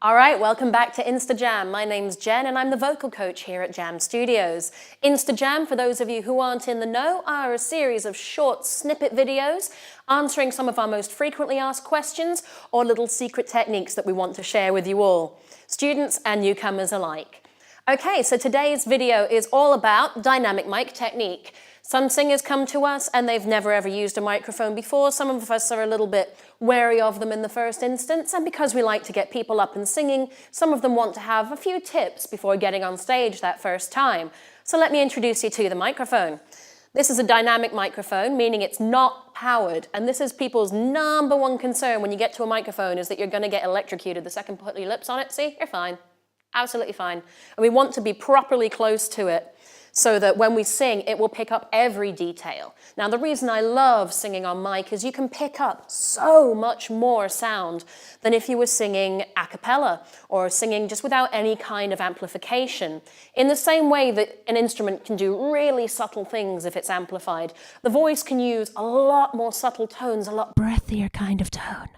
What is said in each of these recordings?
All right, welcome back to Insta Jamm. My name's Jen and I'm the vocal coach here at Jamm Studios. Insta Jamm, for those of you who aren't in the know, are a series of short snippet videos answering some of our most frequently asked questions or little secret techniques that we want to share with you all, students and newcomers alike. Okay, so today's video is all about dynamic mic technique. Some singers come to us and they've never ever used a microphone before. Some of us are a little bit wary of them in the first instance, and because we like to get people up and singing, some of them want to have a few tips before getting on stage that first time. So let me introduce you to the microphone. This is a dynamic microphone, meaning it's not powered, and this is people's number one concern when you get to a microphone is that you're going to get electrocuted the second you put your lips on it. See, you're fine. Absolutely fine. And we want to be properly close to it so that when we sing, it will pick up every detail. Now, the reason I love singing on mic is you can pick up so much more sound than if you were singing a cappella or singing just without any kind of amplification. In the same way that an instrument can do really subtle things if it's amplified, the voice can use a lot more subtle tones, a lot breathier kind of tone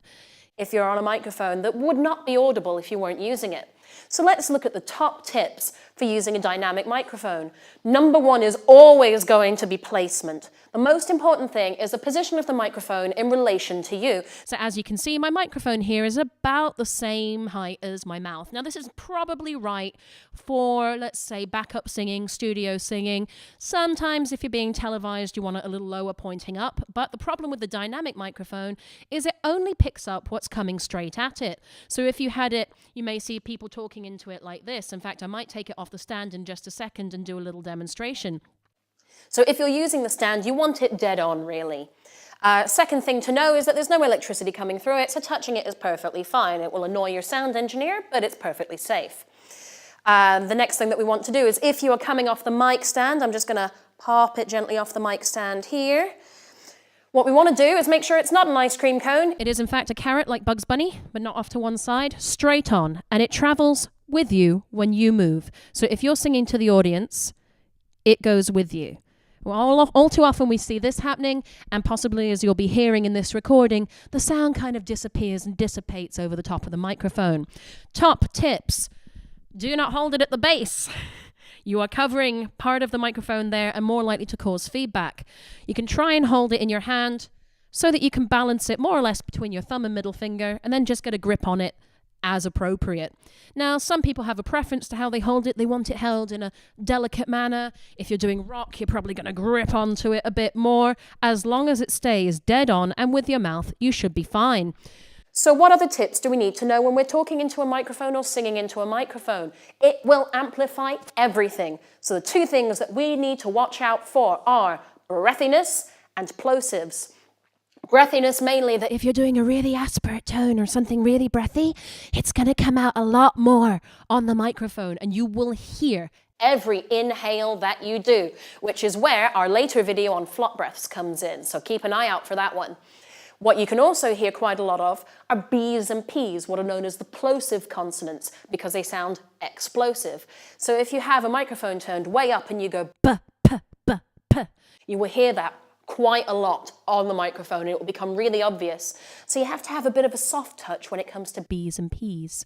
if you're on a microphone that would not be audible if you weren't using it. So let's look at the top tips for using a dynamic microphone. Number one is always going to be placement. The most important thing is the position of the microphone in relation to you. So as you can see, my microphone here is about the same height as my mouth. Now this is probably right for, let's say, backup singing, studio singing. Sometimes if you're being televised, you want it a little lower pointing up. But the problem with the dynamic microphone is it only picks up what's coming straight at it. So if you had it, you may see people talking into it like this. In fact, I might take it off the stand in just a second and do a little demonstration. So if you're using the stand, you want it dead on, really. Second thing to know is that there's no electricity coming through it, so touching it is perfectly fine. It will annoy your sound engineer, but it's perfectly safe. The next thing that we want to do is if you are coming off the mic stand, I'm just going to pop it gently off the mic stand here. What we want to do is make sure it's not an ice cream cone. It is in fact a carrot like Bugs Bunny, but not off to one side, straight on, and it travels with you when you move. So if you're singing to the audience, it goes with you. Well, all too often we see this happening, and possibly as you'll be hearing in this recording, the sound kind of disappears and dissipates over the top of the microphone. Top tips: do not hold it at the base. You are covering part of the microphone there and more likely to cause feedback. You can try and hold it in your hand so that you can balance it more or less between your thumb and middle finger, and then just get a grip on it as appropriate. Now, some people have a preference to how they hold it. They want it held in a delicate manner. If you're doing rock, you're probably going to grip onto it a bit more. As long as it stays dead on and with your mouth, you should be fine. So what other tips do we need to know when we're talking into a microphone or singing into a microphone? It will amplify everything. So the two things that we need to watch out for are breathiness and plosives. Breathiness mainly that if you're doing a really aspirate tone or something really breathy, it's going to come out a lot more on the microphone and you will hear every inhale that you do, which is where our later video on flop breaths comes in. So keep an eye out for that one. What you can also hear quite a lot of are B's and P's, what are known as the plosive consonants, because they sound explosive. So if you have a microphone turned way up and you go b, p, b, p, you will hear that quite a lot on the microphone and it will become really obvious. So you have to have a bit of a soft touch when it comes to B's and P's.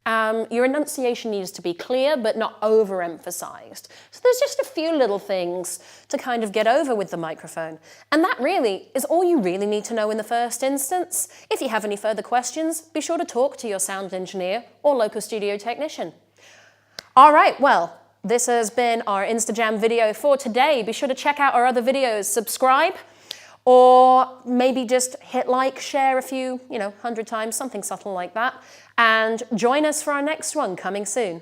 Your enunciation needs to be clear but not overemphasized. So there's just a few little things to kind of get over with the microphone. And that really is all you really need to know in the first instance. If you have any further questions, be sure to talk to your sound engineer or local studio technician. All right, well, this has been our Insta Jamm video for today. Be sure to check out our other videos, subscribe, or maybe just hit like, share a few, 100 times, something subtle like that. And join us for our next one coming soon.